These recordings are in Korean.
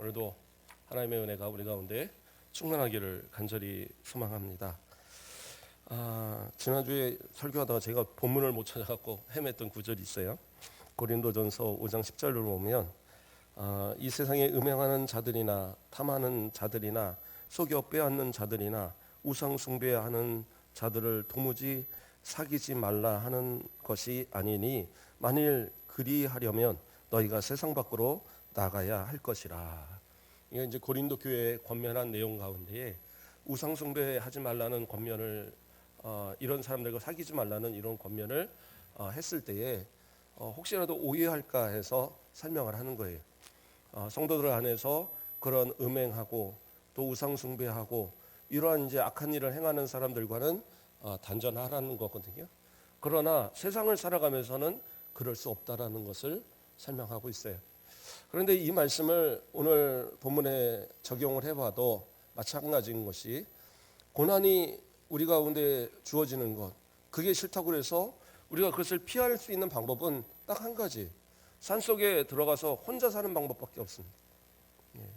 오늘도 하나님의 은혜가 우리 가운데 충만하기를 간절히 소망합니다. 지난주에 설교하다가 제가 본문을 못 찾아갖고 헤맸던 구절이 있어요. 고린도전서 5장 10절을 보면 이 세상에 음행하는 자들이나 탐하는 자들이나 속여 빼앗는 자들이나 우상 숭배하는 자들을 도무지 사귀지 말라 하는 것이 아니니 만일 그리하려면 너희가 세상 밖으로 나가야 할 것이라. 이게 이제 고린도 교회에 권면한 내용 가운데에 우상 숭배하지 말라는 권면을 이런 사람들과 사귀지 말라는 이런 권면을 했을 때에 혹시라도 오해할까 해서 설명을 하는 거예요. 성도들 안에서 그런 음행하고 또 우상 숭배하고 이러한 이제 악한 일을 행하는 사람들과는 단절하라는 거거든요. 그러나 세상을 살아가면서는 그럴 수 없다라는 것을 설명하고 있어요. 그런데 이 말씀을 오늘 본문에 적용을 해봐도 마찬가지인 것이 고난이 우리 가운데 주어지는 것, 그게 싫다고 해서 우리가 그것을 피할 수 있는 방법은 딱 한 가지, 산속에 들어가서 혼자 사는 방법밖에 없습니다.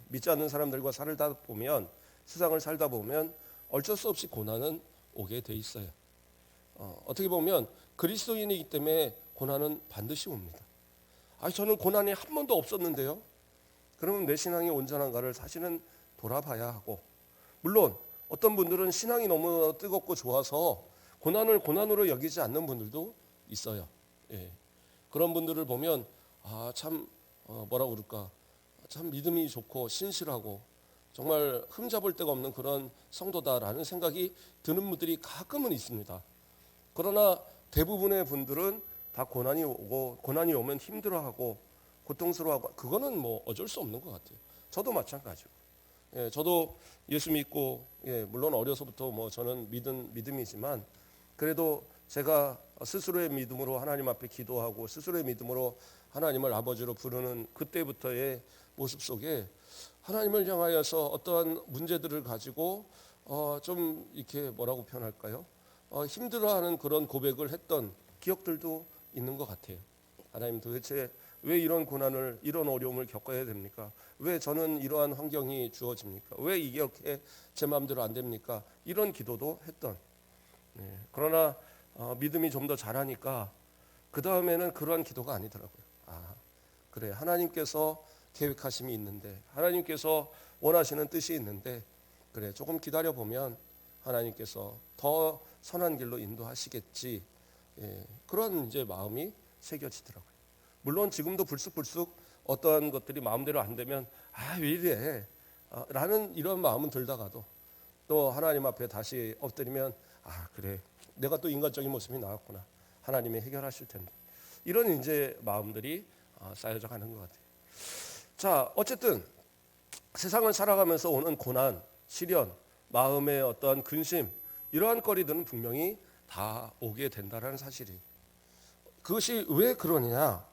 믿지 않는 사람들과 살다 보면, 세상을 살다 보면 어쩔 수 없이 고난은 오게 돼 있어요. 어떻게 보면 그리스도인이기 때문에 고난은 반드시 옵니다. 저는 고난이 한 번도 없었는데요. 그러면 내 신앙이 온전한가를 사실은 돌아봐야 하고, 물론 어떤 분들은 신앙이 너무 뜨겁고 좋아서 고난을 고난으로 여기지 않는 분들도 있어요. 그런 분들을 보면 참 뭐라고 그럴까, 참 믿음이 좋고 신실하고 정말 흠잡을 데가 없는 그런 성도다라는 생각이 드는 분들이 가끔은 있습니다. 그러나 대부분의 분들은 다 고난이 오고, 고난이 오면 힘들어하고 고통스러워하고, 그거는 뭐 어쩔 수 없는 것 같아요. 저도 마찬가지고, 저도 예수 믿고, 물론 어려서부터 뭐 저는 믿음이지만 그래도 제가 스스로의 믿음으로 하나님 앞에 기도하고 스스로의 믿음으로 하나님을 아버지로 부르는 그때부터의 모습 속에 하나님을 향하여서 어떠한 문제들을 가지고 좀 이렇게 뭐라고 표현할까요? 힘들어하는 그런 고백을 했던 기억들도 있는 것 같아요. 하나님, 도대체 왜 이런 고난을, 이런 어려움을 겪어야 됩니까? 왜 저는 이러한 환경이 주어집니까? 왜 이게 이렇게 제 마음대로 안 됩니까? 이런 기도도 했던. 그러나 믿음이 좀 더 자라니까 그 다음에는 그러한 기도가 아니더라고요. 그래, 하나님께서 계획하심이 있는데, 하나님께서 원하시는 뜻이 있는데, 그래, 조금 기다려보면 하나님께서 더 선한 길로 인도하시겠지. 그런 이제 마음이 새겨지더라고요. 물론 지금도 불쑥불쑥 어떠한 것들이 마음대로 안 되면 왜 이래 라는 이런 마음은 들다가도 또 하나님 앞에 다시 엎드리면 그래, 내가 또 인간적인 모습이 나왔구나, 하나님이 해결하실 텐데, 이런 이제 마음들이 쌓여져 가는 것 같아요. 자, 어쨌든 세상을 살아가면서 오는 고난, 시련, 마음의 어떠한 근심, 이러한 거리들은 분명히 다 오게 된다라는 사실이. 그것이 왜 그러느냐?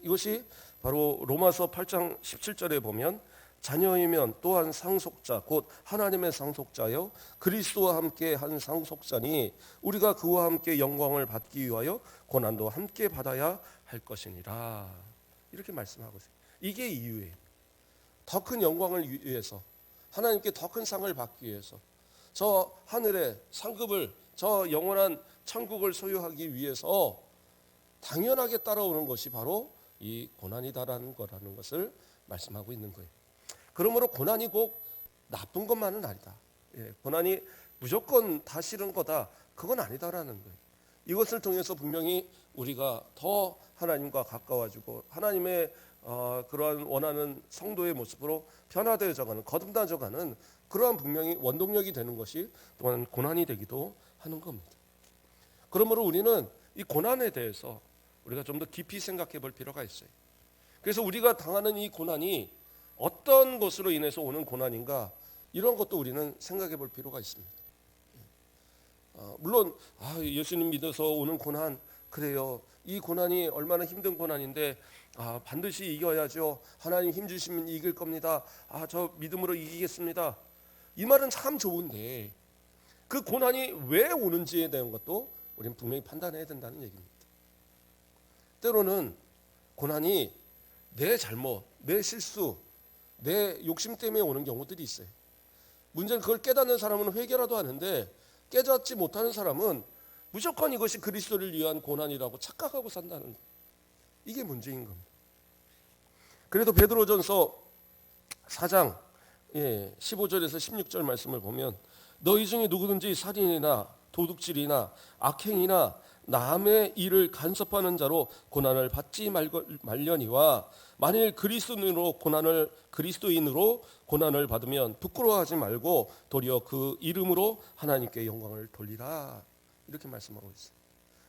이것이 바로 로마서 8장 17절에 보면 자녀이면 또한 상속자 곧 하나님의 상속자여 그리스도와 함께 한 상속자니 우리가 그와 함께 영광을 받기 위하여 고난도 함께 받아야 할 것이니라. 이렇게 말씀하고 있어요. 이게 이유예요. 더 큰 영광을 위해서, 하나님께 더 큰 상을 받기 위해서, 저 하늘의 상급을, 저 영원한 천국을 소유하기 위해서 당연하게 따라오는 것이 바로 이 고난이다라는 거라는 것을 말씀하고 있는 거예요. 그러므로 고난이 꼭 나쁜 것만은 아니다. 고난이 무조건 다 싫은 거다, 그건 아니다라는 거예요. 이것을 통해서 분명히 우리가 더 하나님과 가까워지고 하나님의 그러한 원하는 성도의 모습으로 변화되어져가는, 거듭나져가는 그러한 분명히 원동력이 되는 것이 또한 고난이 되기도 하는 겁니다. 그러므로 우리는 이 고난에 대해서 우리가 좀 더 깊이 생각해 볼 필요가 있어요. 그래서 우리가 당하는 이 고난이 어떤 것으로 인해서 오는 고난인가, 이런 것도 우리는 생각해 볼 필요가 있습니다. 물론 예수님 믿어서 오는 고난, 그래요, 이 고난이 얼마나 힘든 고난인데 반드시 이겨야죠, 하나님 힘 주시면 이길 겁니다, 저 믿음으로 이기겠습니다, 이 말은 참 좋은데 그 고난이 왜 오는지에 대한 것도 우리는 분명히 판단해야 된다는 얘기입니다. 때로는 고난이 내 잘못, 내 실수, 내 욕심 때문에 오는 경우들이 있어요. 문제는 그걸 깨닫는 사람은 회개라도 하는데 깨닫지 못하는 사람은 무조건 이것이 그리스도를 위한 고난이라고 착각하고 산다는 거예요. 이게 문제인 겁니다. 그래도 베드로전서 4장 15절에서 16절 말씀을 보면 너희 중에 누구든지 살인이나 도둑질이나 악행이나 남의 일을 간섭하는 자로 고난을 받지 말려니와 만일 그리스도인으로 고난을 받으면 부끄러워하지 말고 도리어 그 이름으로 하나님께 영광을 돌리라. 이렇게 말씀하고 있어요.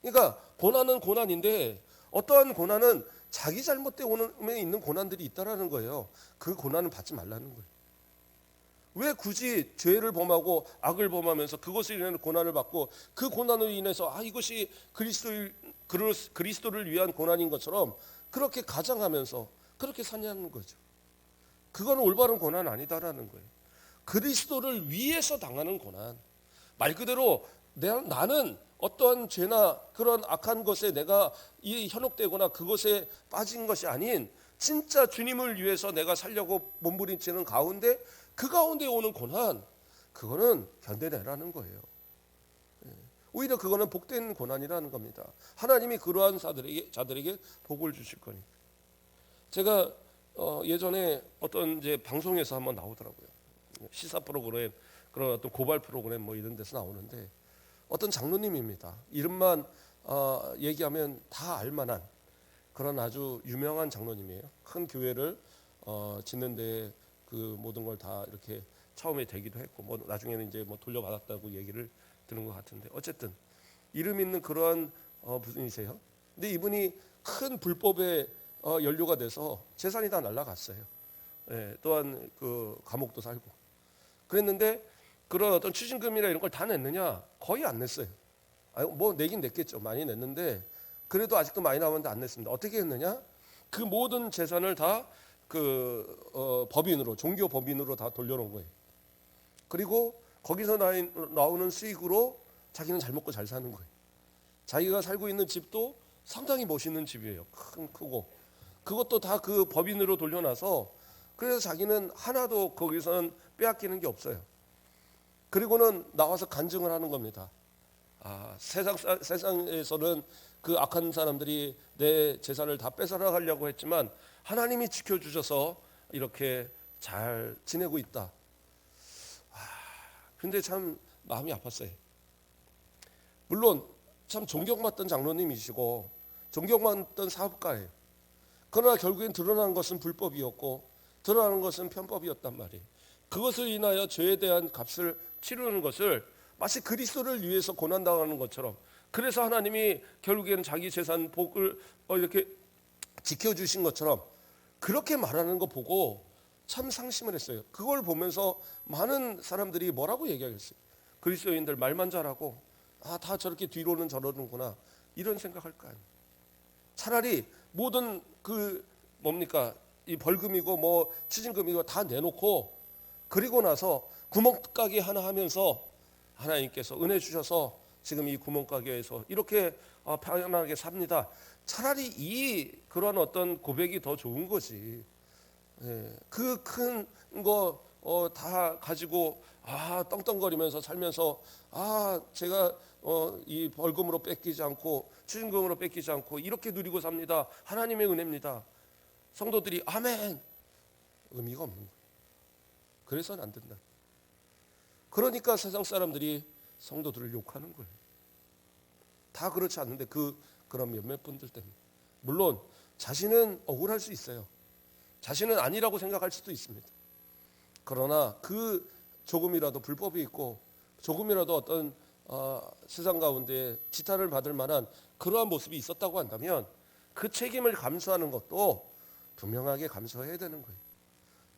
그러니까 고난은 고난인데 어떠한 고난은 자기 잘못 때문에 있는 고난들이 있다라는 거예요. 그 고난은 받지 말라는 거예요. 왜 굳이 죄를 범하고 악을 범하면서 그것을 인해 고난을 받고 그 고난으로 인해서 이것이 그리스도를 위한 고난인 것처럼 그렇게 가장하면서 그렇게 사냐는 거죠. 그건 올바른 고난 아니다라는 거예요. 그리스도를 위해서 당하는 고난. 말 그대로 나는 어떠한 죄나 그런 악한 것에 내가 현혹되거나 그것에 빠진 것이 아닌 진짜 주님을 위해서 내가 살려고 몸부림치는 가운데 그 가운데 오는 고난, 그거는 견뎌내라는 거예요. 오히려 그거는 복된 고난이라는 겁니다. 하나님이 그러한 자들에게 복을 주실 거니까. 제가 예전에 어떤 이제 방송에서 한번 나오더라고요. 시사 프로그램, 그런 어떤 고발 프로그램 뭐 이런 데서 나오는데 어떤 장로님입니다. 이름만 얘기하면 다 알만한 그런 아주 유명한 장로님이에요. 큰 교회를 짓는데 그 모든 걸 다 이렇게 처음에 되기도 했고 뭐 나중에는 이제 뭐 돌려받았다고 얘기를 들은 것 같은데 어쨌든 이름 있는 그러한 분이세요. 근데 이분이 큰 불법에 연루가 돼서 재산이 다 날라갔어요. 또한 그 감옥도 살고 그랬는데 그런 어떤 추징금이나 이런 걸 다 냈느냐? 거의 안 냈어요. 뭐 내긴 냈겠죠. 많이 냈는데 그래도 아직도 많이 남았는데 안 냈습니다. 어떻게 했느냐? 그 모든 재산을 다 법인으로, 종교 법인으로 다 돌려놓은 거예요. 그리고 거기서 나오는 수익으로 자기는 잘 먹고 잘 사는 거예요. 자기가 살고 있는 집도 상당히 멋있는 집이에요. 크고. 그것도 다 그 법인으로 돌려놔서 그래서 자기는 하나도 거기서는 빼앗기는 게 없어요. 그리고는 나와서 간증을 하는 겁니다. 세상에서는 그 악한 사람들이 내 재산을 다 뺏어나가려고 했지만 하나님이 지켜주셔서 이렇게 잘 지내고 있다. 근데 참 마음이 아팠어요. 물론 참 존경받던 장로님이시고 존경받던 사업가예요. 그러나 결국엔 드러난 것은 불법이었고 드러나는 것은 편법이었단 말이에요. 그것을 인하여 죄에 대한 값을 치르는 것을 마치 그리스도를 위해서 고난당하는 것처럼 그래서 하나님이 결국에는 자기 재산 복을 이렇게 지켜주신 것처럼 그렇게 말하는 거 보고 참 상심을 했어요. 그걸 보면서 많은 사람들이 뭐라고 얘기하겠어요. 그리스도인들 말만 잘하고 다 저렇게 뒤로는 저러는구나 이런 생각할 거 아니에요. 차라리 모든 이 벌금이고 뭐 추징금이고 다 내놓고 그리고 나서 구멍가게 하나 하면서 하나님께서 은혜 주셔서 지금 이 구멍가게에서 이렇게 편안하게 삽니다. 차라리 그런 어떤 고백이 더 좋은 거지. 그 큰 거 다 가지고 떵떵거리면서 살면서 제가 이 벌금으로 뺏기지 않고 추징금으로 뺏기지 않고 이렇게 누리고 삽니다. 하나님의 은혜입니다. 성도들이 아멘. 의미가 없는 거예요. 그래서는 안 된다. 그러니까 세상 사람들이 성도들을 욕하는 거예요. 다 그렇지 않는데 그런 몇몇 분들 때문에. 물론 자신은 억울할 수 있어요. 자신은 아니라고 생각할 수도 있습니다. 그러나 그 조금이라도 불법이 있고 조금이라도 어떤 세상 가운데 지탄을 받을 만한 그러한 모습이 있었다고 한다면 그 책임을 감수하는 것도 분명하게 감수해야 되는 거예요.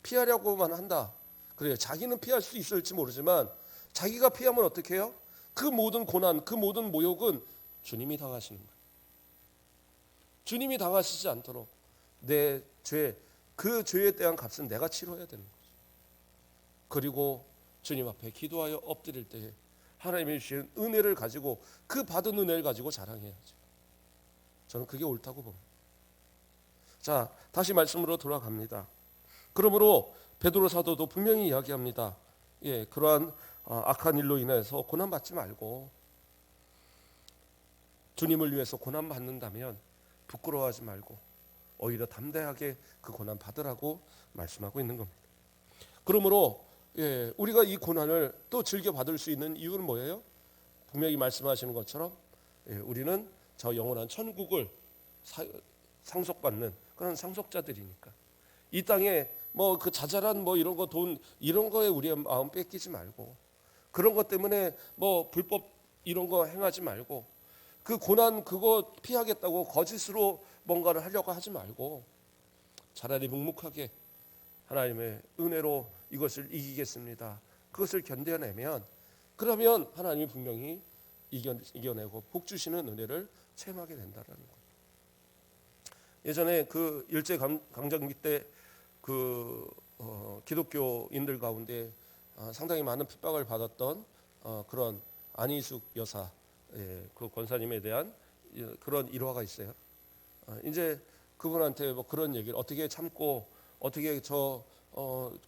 피하려고만 한다. 그래요. 자기는 피할 수 있을지 모르지만 자기가 피하면 어떻게 해요? 그 모든 고난, 그 모든 모욕은 주님이 당하시는 거예요. 주님이 당하시지 않도록 내 죄, 그 죄에 대한 값은 내가 치러야 되는 거죠. 그리고 주님 앞에 기도하여 엎드릴 때에 하나님이 주신 은혜를 가지고 그 받은 은혜를 가지고 자랑해야죠. 저는 그게 옳다고 봅니다. 자, 다시 말씀으로 돌아갑니다. 그러므로 베드로 사도도 분명히 이야기합니다. 그러한 악한 일로 인해서 고난 받지 말고 주님을 위해서 고난 받는다면 부끄러워하지 말고 오히려 담대하게 그 고난 받으라고 말씀하고 있는 겁니다. 그러므로 우리가 이 고난을 또 즐겨 받을 수 있는 이유는 뭐예요? 분명히 말씀하시는 것처럼 우리는 저 영원한 천국을 상속받는 그런 상속자들이니까 이 땅에 뭐 그 자잘한 뭐 이런 거 돈 이런 거에 우리의 마음 뺏기지 말고 그런 것 때문에 뭐 불법 이런 거 행하지 말고 그 고난 그거 피하겠다고 거짓으로 뭔가를 하려고 하지 말고 차라리 묵묵하게 하나님의 은혜로 이것을 이기겠습니다. 그것을 견뎌내면 그러면 하나님이 분명히 이겨내고 복 주시는 은혜를 체험하게 된다라는 거예요. 예전에 그 일제 강점기 때 그 기독교인들 가운데 상당히 많은 핍박을 받았던 그런 안희숙 여사 그 권사님에 대한 그런 일화가 있어요. 이제 그분한테 뭐 그런 얘기를 어떻게 참고 어떻게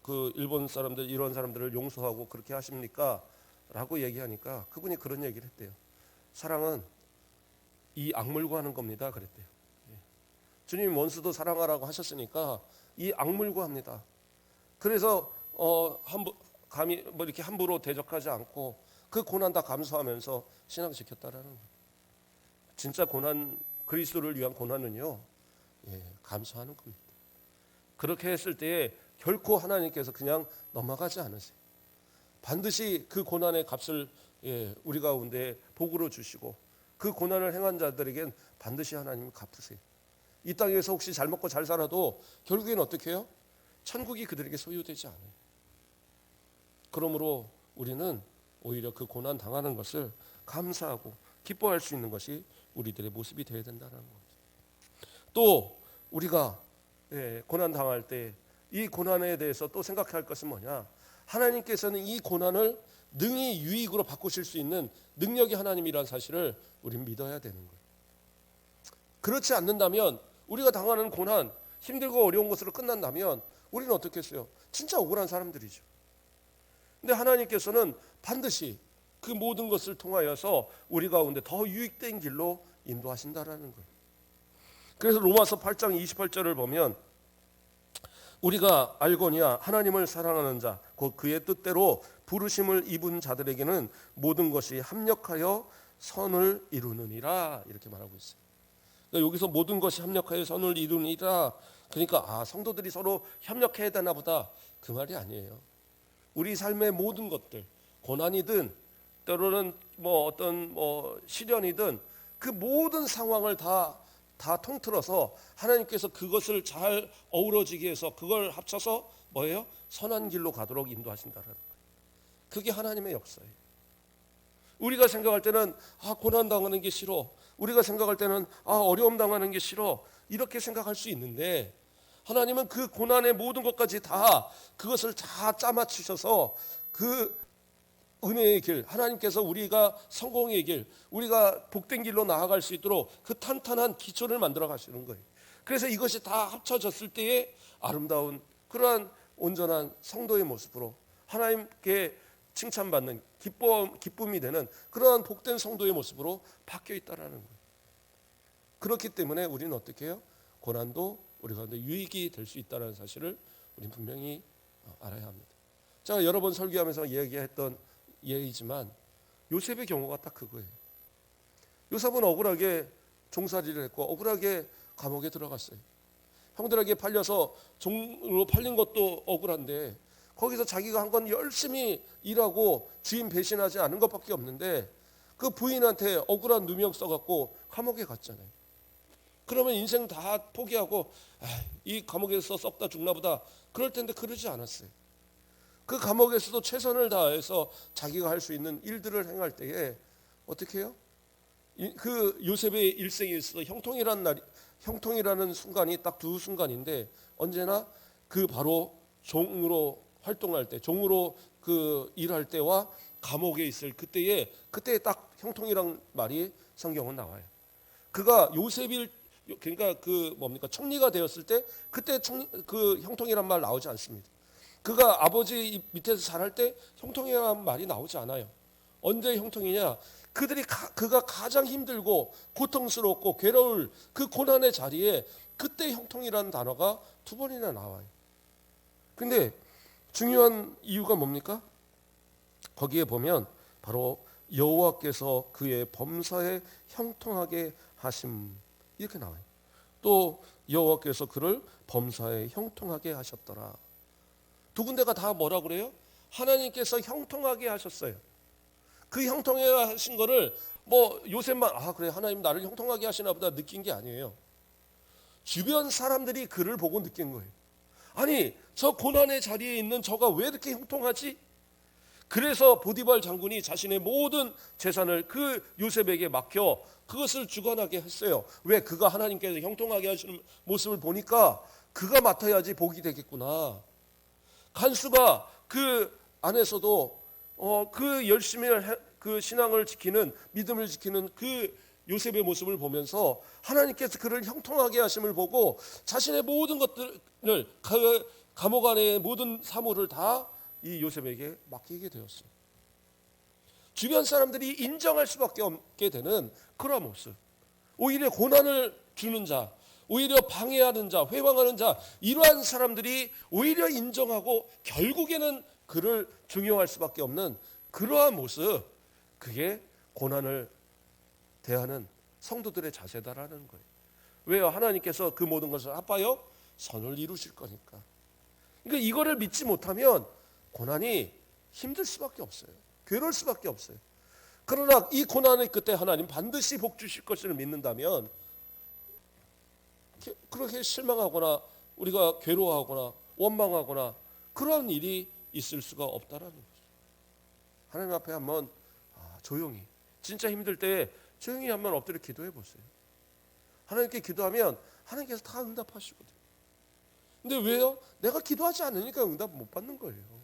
그 일본 사람들 이런 사람들을 용서하고 그렇게 하십니까? 라고 얘기하니까 그분이 그런 얘기를 했대요. 사랑은 이 악물고 하는 겁니다. 그랬대요. 주님이 원수도 사랑하라고 하셨으니까 이 악물고 합니다. 그래서 감히 뭐 이렇게 함부로 대적하지 않고 그 고난 다 감수하면서 신앙 지켰다라는 거예요. 진짜 고난 그리스도를 위한 고난은요, 감수하는 겁니다. 그렇게 했을 때에 결코 하나님께서 그냥 넘어가지 않으세요. 반드시 그 고난의 값을 우리 가운데 복으로 주시고 그 고난을 행한 자들에겐 반드시 하나님이 갚으세요. 이 땅에서 혹시 잘 먹고 잘 살아도 결국엔 어떻게 해요? 천국이 그들에게 소유되지 않아요. 그러므로 우리는 오히려 그 고난 당하는 것을 감사하고 기뻐할 수 있는 것이 우리들의 모습이 되어야 된다는 거죠. 또 우리가 고난 당할 때 이 고난에 대해서 또 생각해야 할 것은 뭐냐? 하나님께서는 이 고난을 능히 유익으로 바꾸실 수 있는 능력이 하나님이라는 사실을 우리는 믿어야 되는 거예요. 그렇지 않는다면 우리가 당하는 고난, 힘들고 어려운 것으로 끝난다면 우리는 어떻게 했어요? 진짜 억울한 사람들이죠. 근데 하나님께서는 반드시 그 모든 것을 통하여서 우리 가운데 더 유익된 길로 인도하신다라는 거예요. 그래서 로마서 8장 28절을 보면 우리가 알거니와 하나님을 사랑하는 자 곧 그의 뜻대로 부르심을 입은 자들에게는 모든 것이 합력하여 선을 이루느니라 이렇게 말하고 있어요. 그러니까 여기서 모든 것이 합력하여 선을 이루느니라 그러니까 성도들이 서로 협력해야 되나 보다 그 말이 아니에요. 우리 삶의 모든 것들 고난이든 때로는 뭐 어떤 시련이든 그 모든 상황을 다 통틀어서 하나님께서 그것을 잘 어우러지게 해서 그걸 합쳐서 뭐예요? 선한 길로 가도록 인도하신다는 거예요. 그게 하나님의 역사예요. 우리가 생각할 때는 고난 당하는 게 싫어. 우리가 생각할 때는 어려움 당하는 게 싫어. 이렇게 생각할 수 있는데 하나님은 그 고난의 모든 것까지 다 그것을 다 짜맞추셔서 그 은혜의 길, 하나님께서 우리가 성공의 길, 우리가 복된 길로 나아갈 수 있도록 그 탄탄한 기초를 만들어 가시는 거예요. 그래서 이것이 다 합쳐졌을 때에 아름다운 그러한 온전한 성도의 모습으로 하나님께 칭찬받는 기쁨이 되는 그러한 복된 성도의 모습으로 바뀌어 있다라는 거예요. 그렇기 때문에 우리는 어떻게 해요? 고난도 우리 가운데 유익이 될 수 있다는 사실을 우리는 분명히 알아야 합니다. 제가 여러 번 설교하면서 얘기했던 예이지만 요셉의 경우가 딱 그거예요. 요셉은 억울하게 종살이를 했고 억울하게 감옥에 들어갔어요. 형들에게 팔려서 종으로 팔린 것도 억울한데 거기서 자기가 한 건 열심히 일하고 주인 배신하지 않은 것밖에 없는데 그 부인한테 억울한 누명 써갖고 감옥에 갔잖아요. 그러면 인생 다 포기하고 이 감옥에서 썩다 죽나 보다 그럴 텐데 그러지 않았어요. 그 감옥에서도 최선을 다해서 자기가 할 수 있는 일들을 행할 때에 어떻게 해요? 그 요셉의 일생에 있어서 형통이라는 순간이 딱 두 순간인데 언제나 그 바로 종으로 활동할 때, 종으로 그 일할 때와 감옥에 있을 그때에 딱 형통이란 말이 성경은 나와요. 그가 요셉일 그러니까 그 뭡니까 청리가 되었을 때 그때 그 형통이란 말 나오지 않습니다. 그가 아버지 밑에서 자랄 때 형통이라는 말이 나오지 않아요. 언제 형통이냐? 그가 가장 힘들고 고통스럽고 괴로울 그 고난의 자리에 그때 형통이라는 단어가 2번이나 나와요. 근데 중요한 이유가 뭡니까? 거기에 보면 바로 여호와께서 그의 범사에 형통하게 하심 이렇게 나와요. 또 여호와께서 그를 범사에 형통하게 하셨더라. 2군데가 다 뭐라 그래요? 하나님께서 형통하게 하셨어요. 그 형통하게 하신 거를 뭐 요셉만 그래 하나님 나를 형통하게 하시나 보다 느낀 게 아니에요. 주변 사람들이 그를 보고 느낀 거예요. 아니 저 고난의 자리에 있는 저가 왜 이렇게 형통하지? 그래서 보디발 장군이 자신의 모든 재산을 그 요셉에게 맡겨 그것을 주관하게 했어요. 왜? 그가 하나님께서 형통하게 하시는 모습을 보니까 그가 맡아야지 복이 되겠구나. 간수가 그 안에서도 그 열심히 그 신앙을 지키는 믿음을 지키는 그 요셉의 모습을 보면서 하나님께서 그를 형통하게 하심을 보고 자신의 모든 것들을 그 감옥 안의 모든 사물을 다 이 요셉에게 맡기게 되었어요. 주변 사람들이 인정할 수밖에 없게 되는 그런 모습. 오히려 고난을 주는 자, 오히려 방해하는 자, 회방하는 자, 이러한 사람들이 오히려 인정하고 결국에는 그를 중용할 수밖에 없는 그러한 모습. 그게 고난을 대하는 성도들의 자세다라는 거예요. 왜요? 하나님께서 그 모든 것을 아빠요? 선을 이루실 거니까. 그러니까 이거를 믿지 못하면 고난이 힘들 수밖에 없어요. 괴로울 수밖에 없어요. 그러나 이 고난의 끝에 하나님 반드시 복 주실 것을 믿는다면 그렇게 실망하거나 우리가 괴로워하거나 원망하거나 그런 일이 있을 수가 없다라는 거죠. 하나님 앞에 한번 조용히 진짜 힘들 때 조용히 한번 엎드려 기도해 보세요. 하나님께 기도하면 하나님께서 다 응답하시거든요. 근데 왜요? 내가 기도하지 않으니까 응답 못 받는 거예요.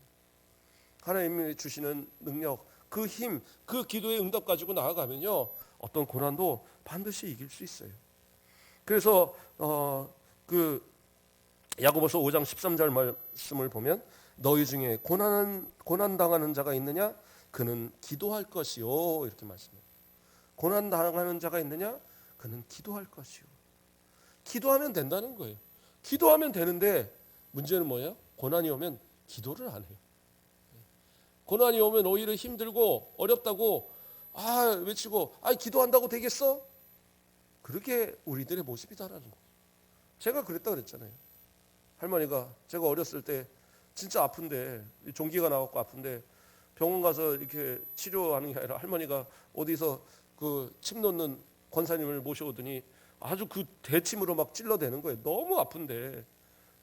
하나님이 주시는 능력, 그 힘, 그 기도의 응답 가지고 나아가면요 어떤 고난도 반드시 이길 수 있어요. 그래서 그 야고보서 5장 13절 말씀을 보면 너희 중에 고난 당하는 자가 있느냐? 그는 기도할 것이요 이렇게 말씀해요. 고난 당하는 자가 있느냐? 그는 기도할 것이요. 기도하면 된다는 거예요. 기도하면 되는데 문제는 뭐예요? 고난이 오면 기도를 안 해요. 고난이 오면 오히려 힘들고 어렵다고 외치고 기도한다고 되겠어? 그렇게 우리들의 모습이다라는 거예요. 제가 그랬다 그랬잖아요. 할머니가 제가 어렸을 때 진짜 아픈데 종기가 나갖고 아픈데 병원 가서 이렇게 치료하는 게 아니라 할머니가 어디서 그 침 놓는 권사님을 모셔오더니 아주 그 대침으로 막 찔러대는 거예요. 너무 아픈데.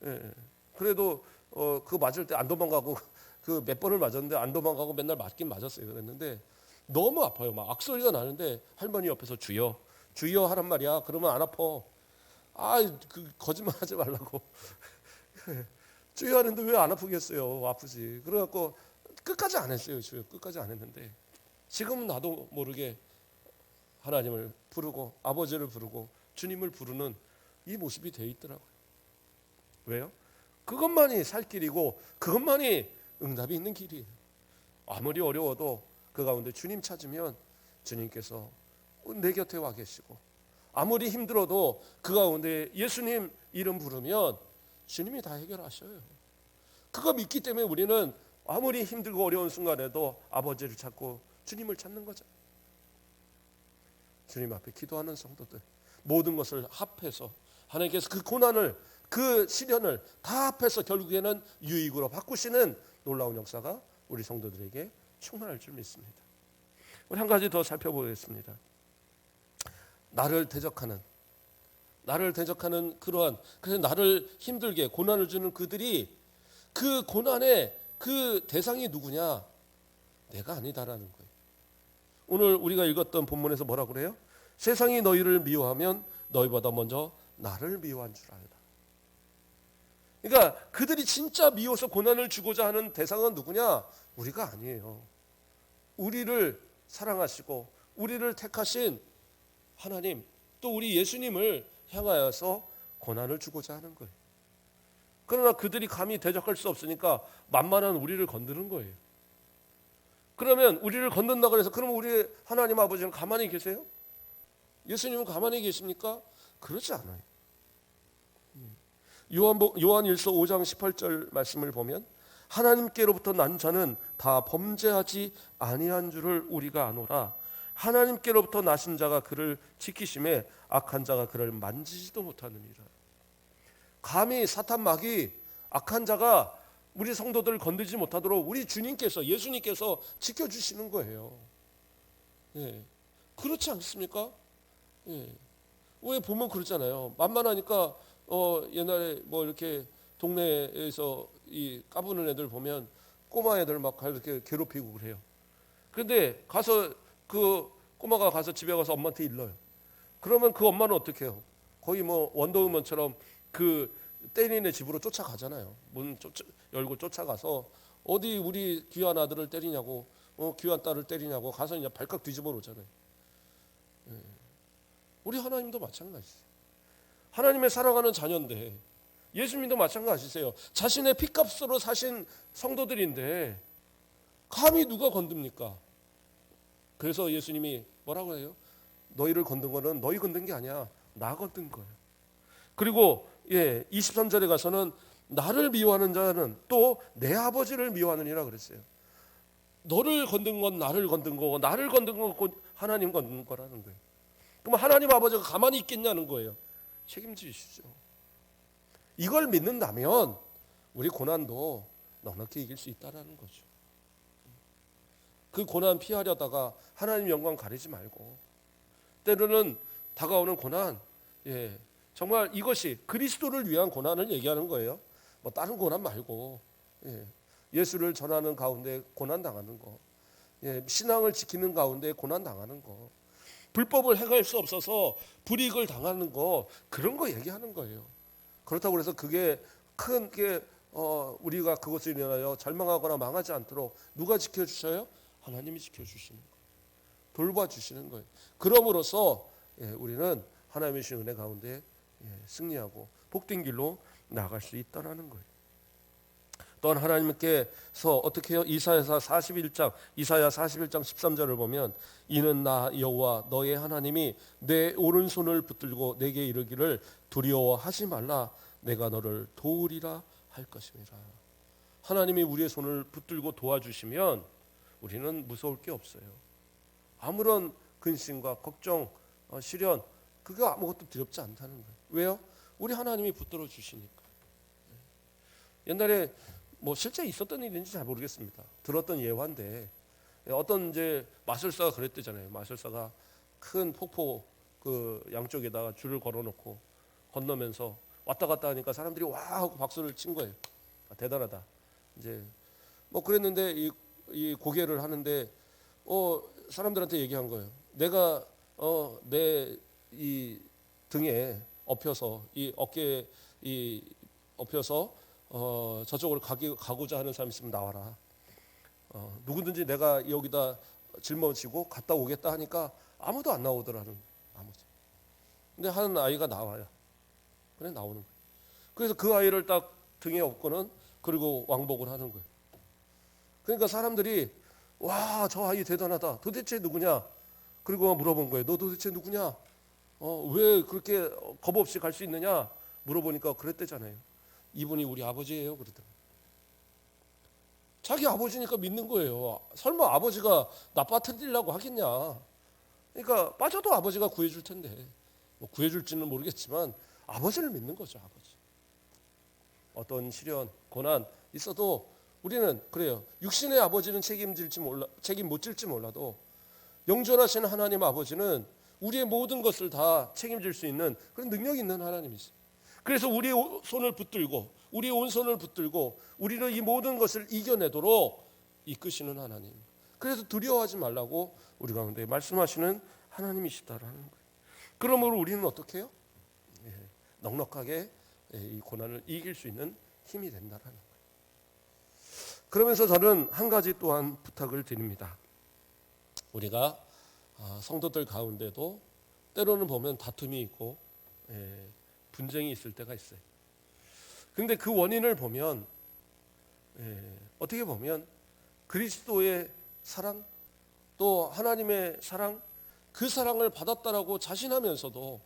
예. 그래도 그거 맞을 때 안 도망가고 그 몇 번을 맞았는데 안 도망가고 맨날 맞긴 맞았어요. 그랬는데 너무 아파요. 막 악소리가 나는데 할머니 옆에서 주여 하란 말이야. 그러면 안 아파. 그 거짓말 하지 말라고. 주여 하는데 왜 안 아프겠어요? 아프지. 그래갖고 끝까지 안 했어요. 주여 끝까지 안 했는데 지금은 나도 모르게 하나님을 부르고 아버지를 부르고 주님을 부르는 이 모습이 돼 있더라고요. 왜요? 그것만이 살 길이고 그것만이 응답이 있는 길이에요. 아무리 어려워도 그 가운데 주님 찾으면 주님께서 내 곁에 와 계시고 아무리 힘들어도 그 가운데 예수님 이름 부르면 주님이 다 해결하셔요. 그거 믿기 때문에 우리는 아무리 힘들고 어려운 순간에도 아버지를 찾고 주님을 찾는 거죠. 주님 앞에 기도하는 성도들 모든 것을 합해서 하나님께서 그 고난을 그 시련을 다 합해서 결국에는 유익으로 바꾸시는 놀라운 역사가 우리 성도들에게 충만할 줄 믿습니다. 우리 한 가지 더 살펴보겠습니다. 나를 대적하는 그러한 그래서 나를 힘들게 고난을 주는 그들이 그 고난의 그 대상이 누구냐? 내가 아니다라는 거예요. 오늘 우리가 읽었던 본문에서 뭐라 그래요? 세상이 너희를 미워하면 너희보다 먼저 나를 미워한 줄 알라. 그러니까 그들이 진짜 미워서 고난을 주고자 하는 대상은 누구냐? 우리가 아니에요. 우리를 사랑하시고 우리를 택하신 하나님 또 우리 예수님을 향하여서 고난을 주고자 하는 거예요. 그러나 그들이 감히 대적할 수 없으니까 만만한 우리를 건드는 거예요. 그러면 우리를 건든다고 해서 그럼 우리 하나님 아버지는 가만히 계세요? 예수님은 가만히 계십니까? 그렇지 않아요. 요한일서 5장 18절 말씀을 보면 하나님께로부터 난 자는 다 범죄하지 아니한 줄을 우리가 아노라. 하나님께로부터 나신 자가 그를 지키심에 악한 자가 그를 만지지도 못하느니라. 감히 사탄 마귀 악한 자가 우리 성도들을 건들지 못하도록 우리 주님께서 예수님께서 지켜주시는 거예요. 예. 그렇지 않습니까? 예. 왜 보면 그렇잖아요. 만만하니까 옛날에 뭐 이렇게 동네에서 이 까부는 애들 보면 꼬마 애들 막 이렇게 괴롭히고 그래요. 그런데 가서 그 꼬마가 가서 집에 가서 엄마한테 일러요. 그러면 그 엄마는 어떻게 해요? 거의 뭐 원더우먼처럼 그 때리는 애 집으로 쫓아가잖아요. 문 열고 쫓아가서 어디 우리 귀한 아들을 때리냐고, 귀한 딸을 때리냐고 가서 그냥 발칵 뒤집어 놓잖아요. 예. 우리 하나님도 마찬가지예요. 하나님의 사랑하는 자녀인데 예수님도 마찬가지세요. 자신의 피값으로 사신 성도들인데 감히 누가 건듭니까? 그래서 예수님이 뭐라고 해요? 너희를 건든 거는 너희 건든 게 아니야. 나 건든 거예요. 그리고 23절에 가서는 나를 미워하는 자는 또 내 아버지를 미워하느니라 그랬어요. 너를 건든 건 나를 건든 거고 나를 건든 건 곧 하나님 건든 거라는 거예요. 그럼 하나님 아버지가 가만히 있겠냐는 거예요. 책임지시죠. 이걸 믿는다면 우리 고난도 넉넉히 이길 수 있다는 거죠. 그 고난 피하려다가 하나님 영광 가리지 말고 때로는 다가오는 고난, 정말 이것이 그리스도를 위한 고난을 얘기하는 거예요. 뭐 다른 고난 말고 예수를 전하는 가운데 고난 당하는 거, 신앙을 지키는 가운데 고난 당하는 거, 불법을 행할 수 없어서 불이익을 당하는 거, 그런 거 얘기하는 거예요. 그렇다고 해서 그게 큰 게 우리가 그것을 인하여 절망하거나 망하지 않도록 누가 지켜주셔요? 하나님이 지켜주시는 거예요. 돌봐주시는 거예요. 그럼으로써 우리는 하나님의 신 은혜 가운데 승리하고 복된 길로 나아갈 수 있다는 거예요. 또한 하나님께서 어떻게 해요? 이사야 41장 13절을 보면 이는 나 여호와 너의 하나님이 내 오른손을 붙들고 내게 이르기를 두려워하지 말라 내가 너를 도우리라 할 것입니다. 하나님이 우리의 손을 붙들고 도와주시면 우리는 무서울 게 없어요. 아무런 근심과 걱정, 시련 그게 아무것도 두렵지 않다는 거예요. 왜요? 우리 하나님이 붙들어 주시니까. 옛날에 뭐 실제 있었던 일인지 잘 모르겠습니다. 들었던 예화인데 어떤 이제 마술사가 그랬대잖아요. 마술사가 큰 폭포 그 양쪽에다가 줄을 걸어놓고 건너면서 왔다 갔다 하니까 사람들이 와 하고 박수를 친 거예요. 아, 대단하다. 이제 뭐 그랬는데 이 고개를 하는데 사람들한테 얘기한 거예요. 내가 내 이 등에 엎혀서 이 어깨에 엎혀서 저쪽으로 가고자 하는 사람 있으면 나와라. 누구든지 내가 여기다 짊어지고 갔다 오겠다 하니까 아무도 안 나오더라는 아무도. 근데 한 아이가 나와요. 그래 나오는 거예요. 그래서 그 아이를 딱 등에 업고는 그리고 왕복을 하는 거예요. 그러니까 사람들이 와, 저 아이 대단하다. 도대체 누구냐? 그리고 물어본 거예요. 너 도대체 누구냐? 왜 그렇게 겁 없이 갈 수 있느냐? 물어보니까 그랬대잖아요. 이분이 우리 아버지예요. 그러더라고요. 자기 아버지니까 믿는 거예요. 설마 아버지가 나 빠뜨리려고 하겠냐? 그러니까 빠져도 아버지가 구해줄 텐데 뭐 구해줄지는 모르겠지만 아버지를 믿는 거죠. 아버지. 어떤 시련, 고난 있어도 우리는 그래요. 육신의 아버지는 책임 못 질지 몰라도 영존하시는 하나님 아버지는 우리의 모든 것을 다 책임질 수 있는 그런 능력 있는 하나님이세요. 그래서 우리의 손을 붙들고 우리의 온손을 붙들고 우리는 이 모든 것을 이겨내도록 이끄시는 하나님. 그래서 두려워하지 말라고 우리 가운데 말씀하시는 하나님이시다라는 거예요. 그러므로 우리는 어떻게 해요? 넉넉하게 이 고난을 이길 수 있는 힘이 된다라는 거예요. 그러면서 저는 한 가지 또한 부탁을 드립니다. 우리가 성도들 가운데도 때로는 보면 다툼이 있고 분쟁이 있을 때가 있어요. 근데 그 원인을 보면 어떻게 보면 그리스도의 사랑 또 하나님의 사랑 그 사랑을 받았다라고 자신하면서도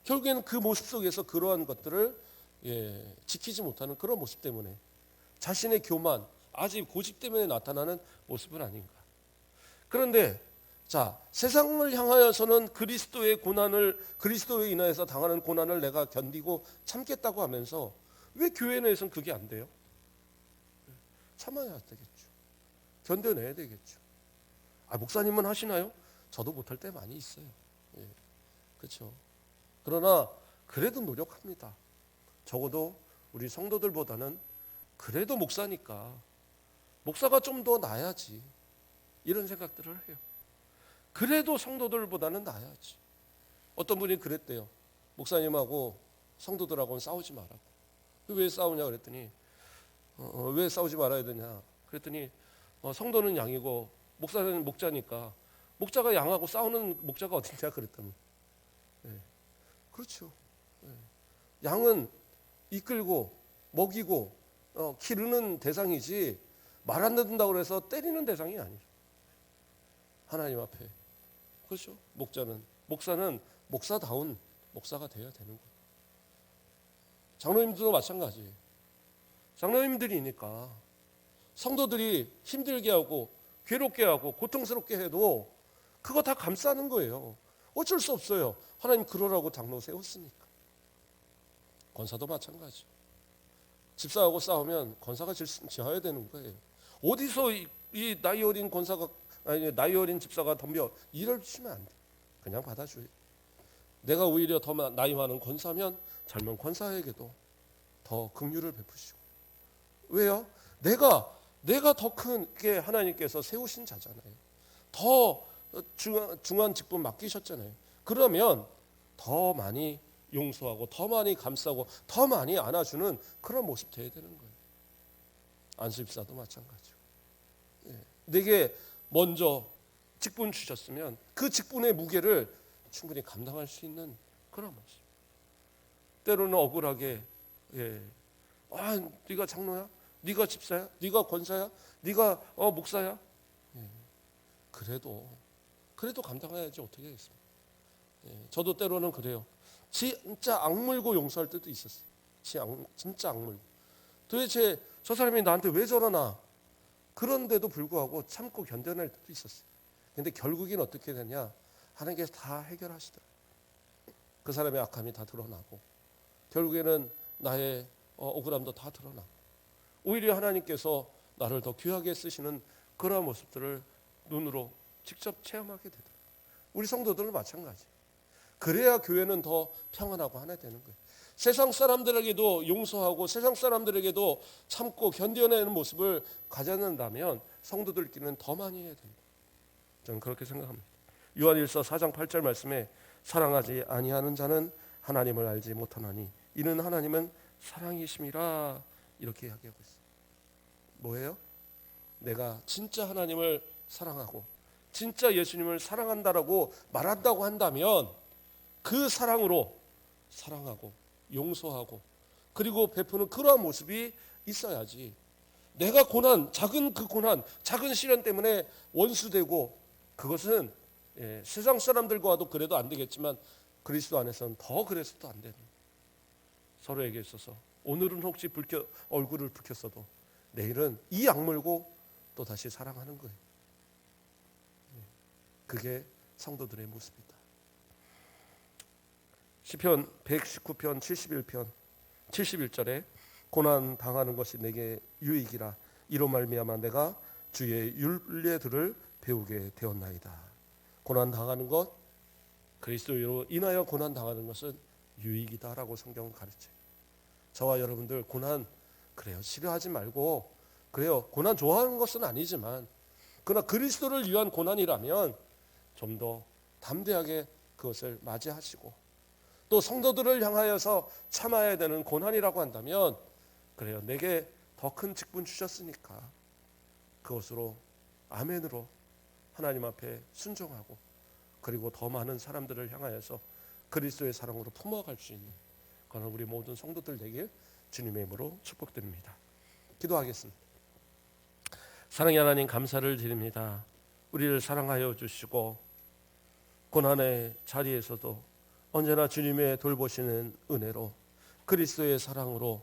결국에는 그 모습 속에서 그러한 것들을 지키지 못하는 그런 모습 때문에 자신의 교만 아직 고집 때문에 나타나는 모습은 아닌가. 그런데 자, 세상을 향하여서는 그리스도의 고난을 그리스도에 인하여서 당하는 고난을 내가 견디고 참겠다고 하면서 왜 교회 내에서는 그게 안 돼요? 참아야 되겠죠. 견뎌내야 되겠죠. 목사님은 하시나요? 저도 못할 때 많이 있어요. 그렇죠. 그러나 그래도 노력합니다. 적어도 우리 성도들보다는 그래도 목사니까 목사가 좀 더 나아야지 이런 생각들을 해요. 그래도 성도들보다는 나아야지. 어떤 분이 그랬대요. 목사님하고 성도들하고는 싸우지 말라고. 왜 싸우냐 그랬더니 왜 싸우지 말아야 되냐 그랬더니 성도는 양이고 목사는 목자니까 목자가 양하고 싸우는 목자가 어딨냐 그랬더니 그렇죠. 양은 이끌고 먹이고 기르는 대상이지 말 안 듣는다고 해서 때리는 대상이 아니죠. 하나님 앞에. 그렇죠. 목사는 목사다운 목사가 되어야 되는 거예요. 장로님들도 마찬가지예요. 장로님들이니까 성도들이 힘들게 하고 괴롭게 하고 고통스럽게 해도 그거 다 감싸는 거예요. 어쩔 수 없어요. 하나님 그러라고 장로 세웠으니까. 권사도 마찬가지. 집사하고 싸우면 권사가 지어야 되는 거예요. 어디서 이 나이 어린 권사가 나이 어린 집사가 덤벼 이럴 치면 안 돼. 그냥 받아줘요. 내가 오히려 더 나이 많은 권사면 젊은 권사에게도 더 긍휼을 베푸시고. 왜요? 내가 더 크게 하나님께서 세우신 자잖아요. 더 중한 직분 맡기셨잖아요. 그러면 더 많이 용서하고 더 많이 감싸고 더 많이 안아주는 그런 모습 되어야 되는 거예요. 안수집사도 마찬가지고. 내게 먼저 직분 주셨으면 그 직분의 무게를 충분히 감당할 수 있는 그런 모습. 때로는 억울하게 네가 장로야? 네가 집사야? 네가 권사야? 네가 목사야? 그래도 감당해야지 어떻게 하겠습니까? 저도 때로는 그래요. 진짜 악물고 용서할 때도 있었어요. 진짜 악물고. 도대체 저 사람이 나한테 왜 저러나? 그런데도 불구하고 참고 견뎌낼 때도 있었어요. 근데 결국엔 어떻게 되냐? 하나님께서 다 해결하시더라고요. 그 사람의 악함이 다 드러나고 결국에는 나의 억울함도 다 드러나고 오히려 하나님께서 나를 더 귀하게 쓰시는 그런 모습들을 눈으로 직접 체험하게 되더라고요. 우리 성도들은 마찬가지. 그래야 교회는 더 평안하고 하나 되는 거예요. 세상 사람들에게도 용서하고 세상 사람들에게도 참고 견뎌내는 모습을 가져낸다면 성도들끼리는 더 많이 해야 됩니다. 저는 그렇게 생각합니다. 요한일서 4장 8절 말씀에 사랑하지 아니하는 자는 하나님을 알지 못하나니 이는 하나님은 사랑이심이라 이렇게 이야기하고 있어요. 뭐예요? 내가 진짜 하나님을 사랑하고 진짜 예수님을 사랑한다라고 말한다고 한다면 그 사랑으로 사랑하고 용서하고 그리고 베푸는 그러한 모습이 있어야지. 내가 작은 시련 때문에 원수되고 그것은 세상 사람들과도 그래도 안 되겠지만 그리스도 안에서는 더 그래서도 안 되는 서로에게 있어서 오늘은 혹시 얼굴을 붉혔어도 내일은 이 악물고 또 다시 사랑하는 거예요. 그게 성도들의 모습이다. 시편 119편 71편 71절에 고난 당하는 것이 내게 유익이라 이로 말미암아 내가 주의 율례들을 배우게 되었나이다. 고난 당하는 것 그리스도로 인하여 고난 당하는 것은 유익이다라고 성경은 가르쳐요. 저와 여러분들 고난 그래요. 싫어하지 말고 그래요. 고난 좋아하는 것은 아니지만 그러나 그리스도를 위한 고난이라면 좀 더 담대하게 그것을 맞이하시고 또 성도들을 향하여서 참아야 되는 고난이라고 한다면 그래요. 내게 더 큰 직분 주셨으니까 그것으로 아멘으로 하나님 앞에 순종하고 그리고 더 많은 사람들을 향하여서 그리스도의 사랑으로 품어갈 수 있는 그런 우리 모든 성도들 되길 주님의 이름으로 축복드립니다. 기도하겠습니다. 사랑의 하나님, 감사를 드립니다. 우리를 사랑하여 주시고 고난의 자리에서도 언제나 주님의 돌보시는 은혜로 그리스도의 사랑으로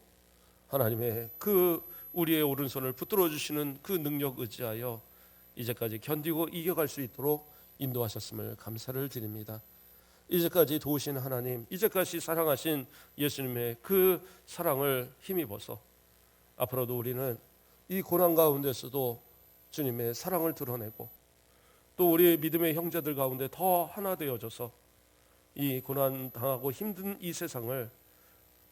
하나님의 그 우리의 오른손을 붙들어 주시는 그 능력 의지하여 이제까지 견디고 이겨갈 수 있도록 인도하셨음을 감사를 드립니다. 이제까지 도우신 하나님, 이제까지 사랑하신 예수님의 그 사랑을 힘입어서 앞으로도 우리는 이 고난 가운데서도 주님의 사랑을 드러내고 또 우리의 믿음의 형제들 가운데 더 하나 되어져서 이 고난 당하고 힘든 이 세상을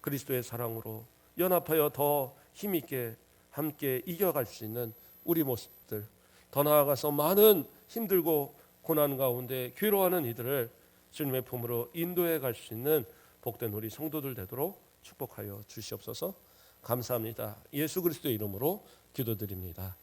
그리스도의 사랑으로 연합하여 더 힘있게 함께 이겨갈 수 있는 우리 모습들, 더 나아가서 많은 힘들고 고난 가운데 괴로워하는 이들을 주님의 품으로 인도해 갈 수 있는 복된 우리 성도들 되도록 축복하여 주시옵소서. 감사합니다. 예수 그리스도의 이름으로 기도드립니다.